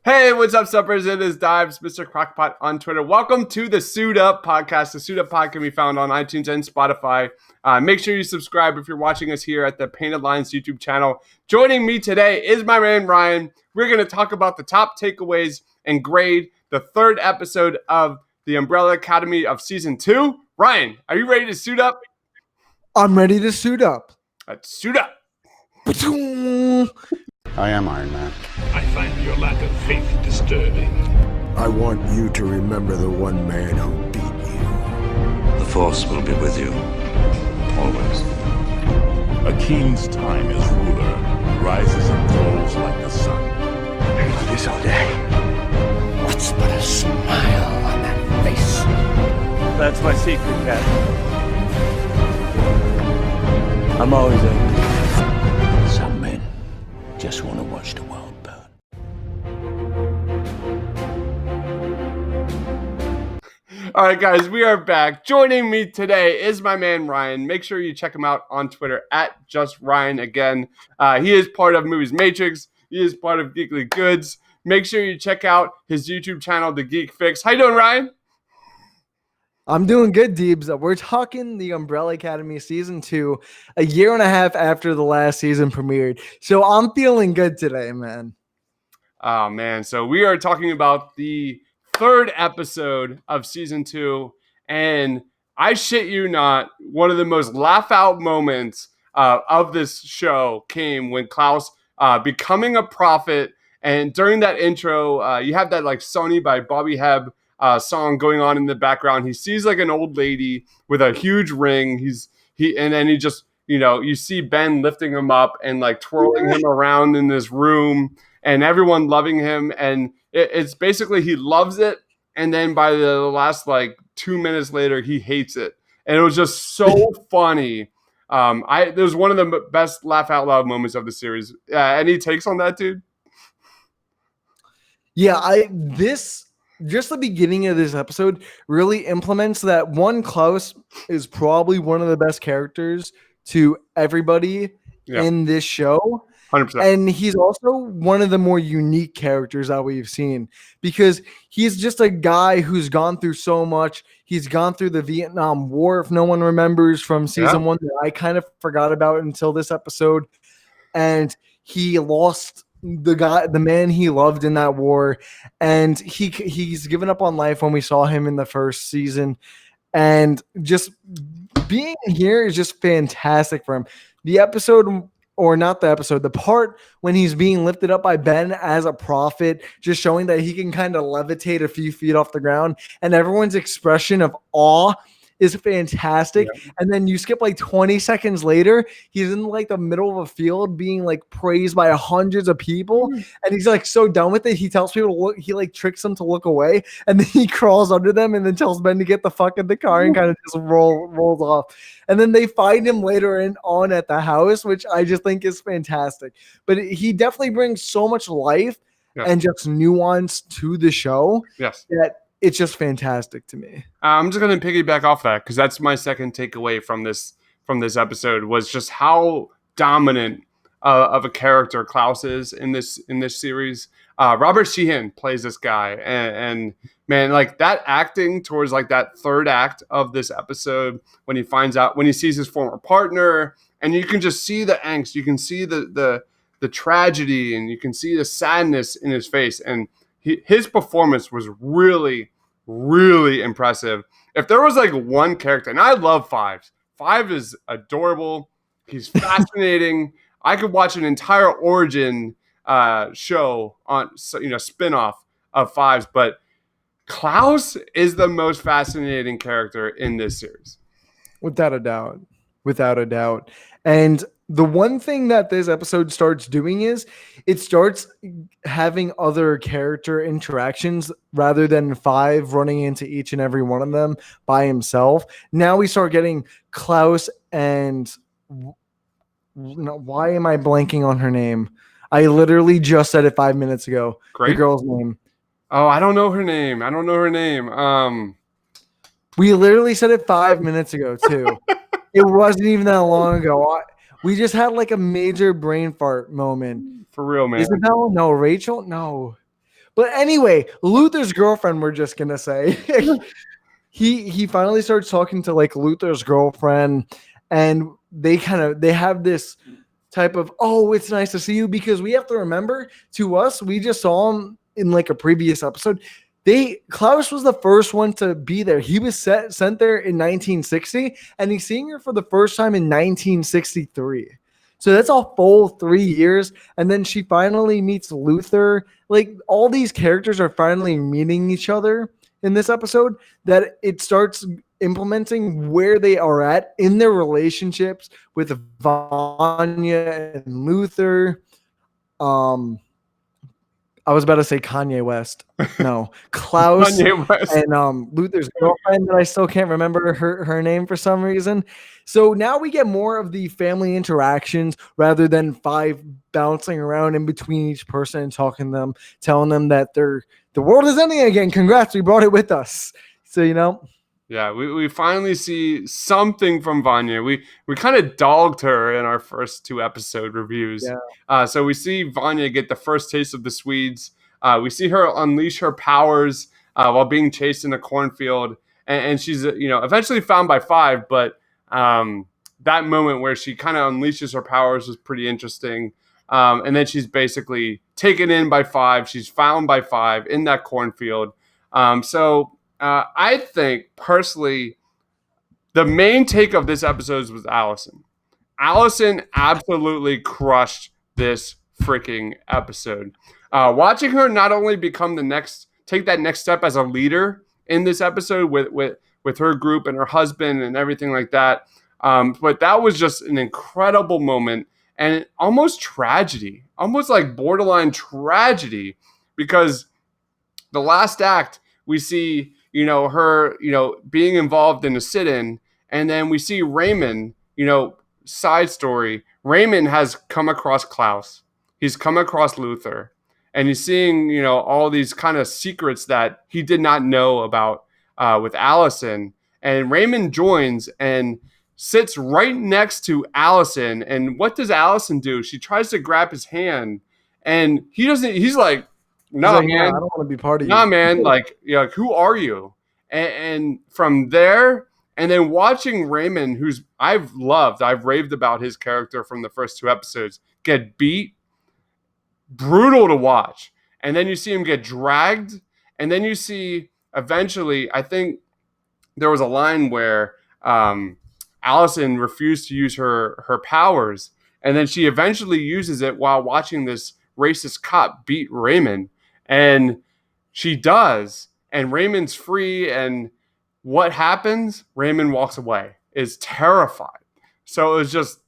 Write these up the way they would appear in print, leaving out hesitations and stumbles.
Hey, what's up, suppers? It is Dives, Mr. Crockpot on Twitter. Welcome to the Suit Up podcast. The Suit Up pod can be found on iTunes and Spotify. Make sure you subscribe if you're watching us here at the Painted Lines YouTube channel. Joining me today is my man Ryan. We're going to talk about the top takeaways and grade the third episode of the Umbrella Academy of Season 2. Ryan, are you ready to suit up? I'm ready to suit up. Let's suit up. I am Iron Man. I find your lack of faith disturbing. I want you to remember the one man who beat you. The Force will be with you, always. A king's time as ruler rises and falls like the sun. I do this all day. What's but a smile on that face? That's my secret, Cat. I'm always angry. Some men just want to watch the world burn. All right, guys, we are back. Joining me today is my man Ryan. Make sure you check him out on Twitter at JustRyan again. He is part of Movies Matrix. He is part of Geekly Goods. Make sure you check out his YouTube channel, The Geek Fix. How you doing, Ryan? I'm doing good, Deebs. We're talking the Umbrella Academy Season 2 a year and a half after the last season premiered. So I'm feeling good today, man. Oh, man. So we are talking about the third episode of Season 2. And I shit you not, one of the most laugh-out moments of this show came when Klaus becoming a prophet. And during that intro, you have that like Sony by Bobby Hebb song going on in the background. He sees like an old lady with a huge ring. And then he just, you see Ben lifting him up and like twirling him around in this room and everyone loving him. And it's basically, he loves it. And then by the last like 2 minutes later, he hates it. And it was just so funny. It was one of the best laugh out loud moments of the series. Any takes on that, dude? Yeah, just the beginning of this episode really implements that one. Klaus is probably one of the best characters to everybody in this show. 100%. And he's also one of the more unique characters that we've seen because he's just a guy who's gone through so much. He's gone through the Vietnam War, if no one remembers, from season 1 that I kind of forgot about until this episode. And he lost the man he loved in that war, and he's given up on life when we saw him in the first season, and just being here is just fantastic for him. The part when he's being lifted up by Ben as a prophet, just showing that he can kind of levitate a few feet off the ground, and everyone's expression of awe is fantastic. Yeah. And then you skip like 20 seconds later, he's in like the middle of a field being like praised by hundreds of people. And he's like so done with it. He tells people to look, he like tricks them to look away. And then he crawls under them and then tells Ben to get the fuck in the car and kind of just rolls off. And then they find him later on at the house, which I just think is fantastic. But he definitely brings so much life and just nuance to the show. Yes. That it's just fantastic to me. I'm just going to piggyback off that because that's my second takeaway from this episode was just how dominant of a character Klaus is in this series. Robert Sheehan plays this guy, and man, like that acting towards like that third act of this episode when he sees his former partner, and you can just see the angst, you can see the tragedy, and you can see the sadness in his face, and his performance was really, really impressive. If there was like one character, and I love Fives. Five is adorable. He's fascinating. I could watch an entire origin show on, spinoff of Fives, but Klaus is the most fascinating character in this series. Without a doubt. And the one thing that this episode starts doing is it starts having other character interactions rather than Five running into each and every one of them by himself. Now we start getting Klaus and why am I blanking on her name? I literally just said it 5 minutes ago. Great. The girl's name. Oh, I don't know her name. We literally said it 5 minutes ago too. It wasn't even that long ago. We just had like a major brain fart moment. For real, man. Isabel? No. Rachel? No. But anyway, Luther's girlfriend, we're just gonna say. he finally starts talking to like Luther's girlfriend, and they have this type of, oh, it's nice to see you, because we have to remember, to us, we just saw him in like a previous episode. Klaus was the first one to be there. He was sent there in 1960, and he's seeing her for the first time in 1963. So that's a full 3 years. And then she finally meets Luther. Like, all these characters are finally meeting each other in this episode, that it starts implementing where they are at in their relationships with Vanya and Luther. I was about to say Kanye West. No, Klaus Kanye West. and Luther's girlfriend, that I still can't remember her name for some reason. So now we get more of the family interactions rather than 5 bouncing around in between each person and telling them that the world is ending again. Congrats, we brought it with us. So, Yeah, we finally see something from Vanya. We kind of dogged her in our first 2 episode reviews. Yeah. So we see Vanya get the first taste of the Swedes. We see her unleash her powers while being chased in a cornfield, and she's eventually found by 5. But that moment where she kind of unleashes her powers was pretty interesting. And then she's basically taken in by 5. She's found by 5 in that cornfield. I think, personally, the main take of this episode was Allison. Allison absolutely crushed this freaking episode. Watching her not only take that next step as a leader in this episode with her group and her husband and everything like that, but that was just an incredible moment, and almost tragedy, almost like borderline tragedy, because the last act we see her, being involved in a sit-in. And then we see Raymond, side story. Raymond has come across Klaus. He's come across Luther. And he's seeing, all these kind of secrets that he did not know about with Allison. And Raymond joins and sits right next to Allison. And what does Allison do? She tries to grab his hand. And he's like, no, man, I don't want to be part of you. Nah, man, like who are you? And from there, and then watching Raymond, who's I've raved about his character from the first 2 episodes, get beat, brutal to watch. And then you see him get dragged, and then you see eventually, I think there was a line where Allison refused to use her powers, and then she eventually uses it while watching this racist cop beat Raymond. And she does, and Raymond's free, and what happens? Raymond walks away, is terrified. So it was just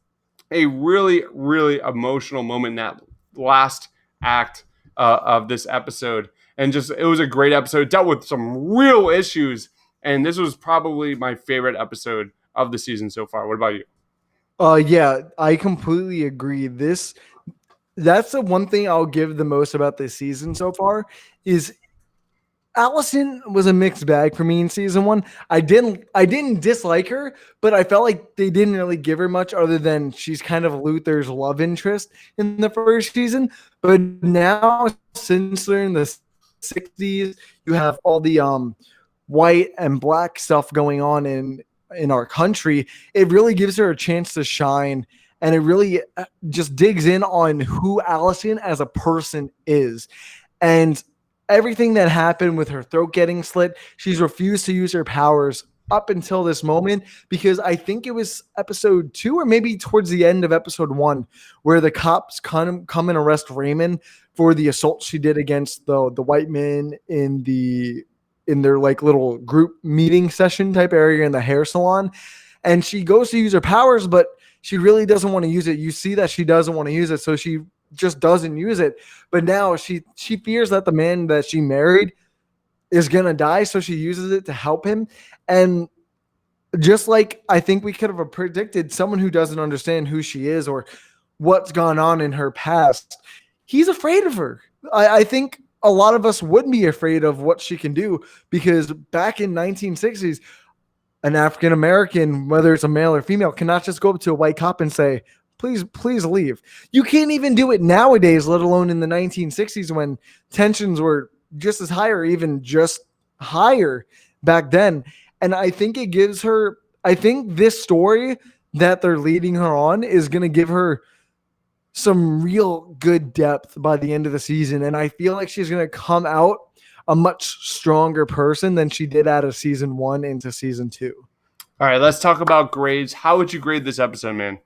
a really, really emotional moment in that last act of this episode. And it was a great episode. It dealt with some real issues, and this was probably my favorite episode of the season so far. What about you? Yeah, I completely agree. That's the one thing I'll give the most about this season so far is Allison was a mixed bag for me in season 1. I didn't dislike her, but I felt like they didn't really give her much other than she's kind of Luther's love interest in the first season. But now, since they're in the 60s, you have all the white and black stuff going on in our country. It really gives her a chance to shine. And it really just digs in on who Allison as a person is. And everything that happened with her throat getting slit, she's refused to use her powers up until this moment, because I think it was episode 2 or maybe towards the end of episode 1 where the cops come and arrest Raymond for the assault she did against the white men in their like little group meeting session type area in the hair salon. And she goes to use her powers, but she really doesn't want to use it. You see that she doesn't want to use it, so she just doesn't use it. But now she fears that the man that she married is going to die, so she uses it to help him. And just like I think we could have predicted, someone who doesn't understand who she is or what's gone on in her past, he's afraid of her. I think a lot of us wouldn't be afraid of what she can do, because back in 1960s, an African American, whether it's a male or female, cannot just go up to a white cop and say, please leave. You can't even do it nowadays, let alone in the 1960s when tensions were just as high or even just higher back then. And I think it gives her, I think this story that they're leading her on is going to give her some real good depth by the end of the season. And I feel like she's going to come out a much stronger person than she did out of season 1 into season 2. All right, let's talk about grades. How would you grade this episode, man?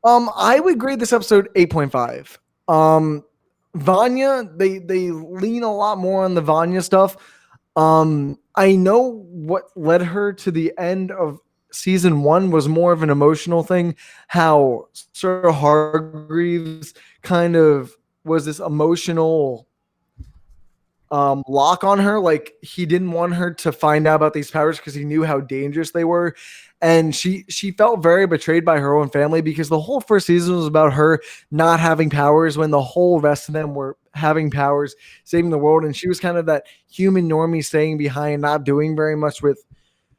I would grade this episode 8.5. Vanya, they lean a lot more on the Vanya stuff. I know what led her to the end of season 1 was more of an emotional thing, how Sir Hargreaves kind of was this emotional lock on her. Like, he didn't want her to find out about these powers because he knew how dangerous they were. And she felt very betrayed by her own family because the whole first season was about her not having powers when the whole rest of them were having powers, saving the world. And she was kind of that human normie staying behind, not doing very much with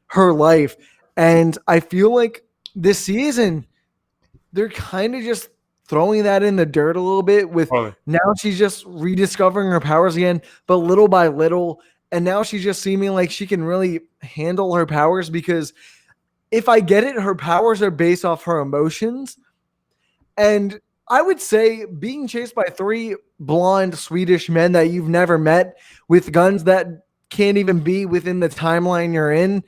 her life. And I feel like this season, they're kind of just throwing that in the dirt a little bit with now she's just rediscovering her powers again, but little by little. And now she's just seeming like she can really handle her powers because if I get it, her powers are based off her emotions. And I would say being chased by 3 blonde Swedish men that you've never met with guns that can't even be within the timeline you're in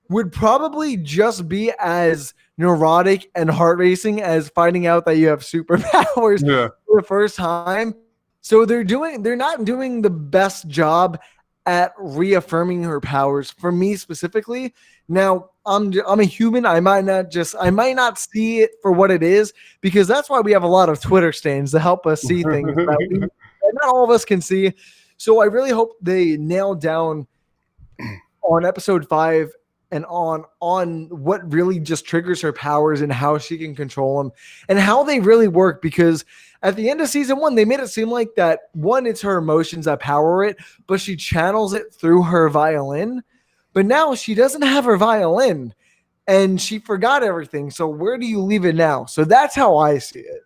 would probably just be as neurotic and heart racing as finding out that you have superpowers for the first time. So they're not doing the best job at reaffirming her powers for me specifically. Now, I'm a human. I might not see it for what it is because that's why we have a lot of Twitter stains to help us see things that not all of us can see. So I really hope they nail down on episode 5 and on what really just triggers her powers and how she can control them and how they really work. Because at the end of season 1, they made it seem like that, one, it's her emotions that power it, but she channels it through her violin. But now she doesn't have her violin and she forgot everything. So where do you leave it now? So that's how I see it.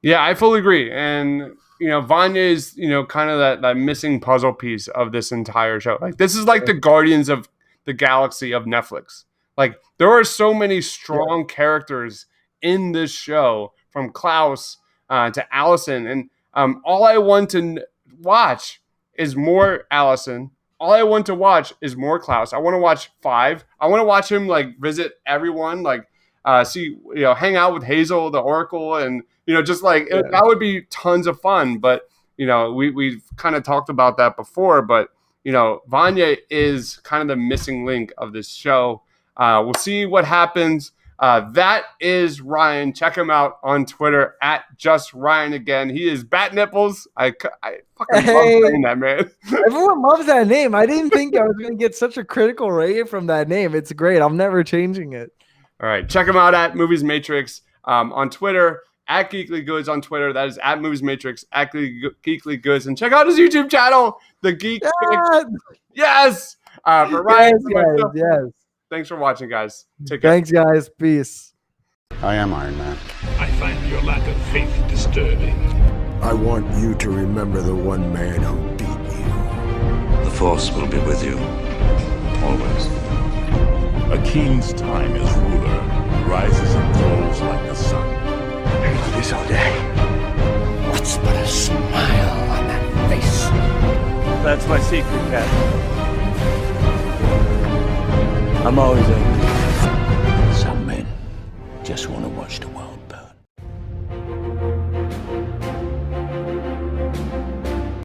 Yeah, I fully agree. And, Vanya is, kind of that missing puzzle piece of this entire show. Like, this is like the Guardians of the Galaxy of Netflix. Like, there are so many strong characters in this show, from Klaus to Allison. And all I want to watch is more Allison. All I want to watch is more Klaus. I want to watch 5. I want to watch him visit everyone, see, hang out with Hazel, the Oracle, and that would be tons of fun. But we've kind of talked about that before. But Vanya is kind of the missing link of this show. We'll see what happens. That is Ryan. Check him out on Twitter at JustRyan again. He is Bat Nipples. I fucking love saying that, man. Everyone loves that name. I didn't think I was going to get such a critical rating from that name. It's great. I'm never changing it. All right. Check him out at Movies Matrix on Twitter, at Geekly Goods on Twitter. That is at Movies Matrix, at Geekly Goods. And check out his YouTube channel, The Geek Fix. Yes! For Ryan. Yes. Thanks for watching, guys. Take care. Thanks, guys. Peace. I am Iron Man. I find your lack of faith disturbing. I want you to remember the one man who beat you. The Force will be with you. Always. A king's time as ruler rises and falls like the sun. I do this all day. What's but a smile on that face? That's my secret, Captain. I'm always angry. Some men just want to watch the world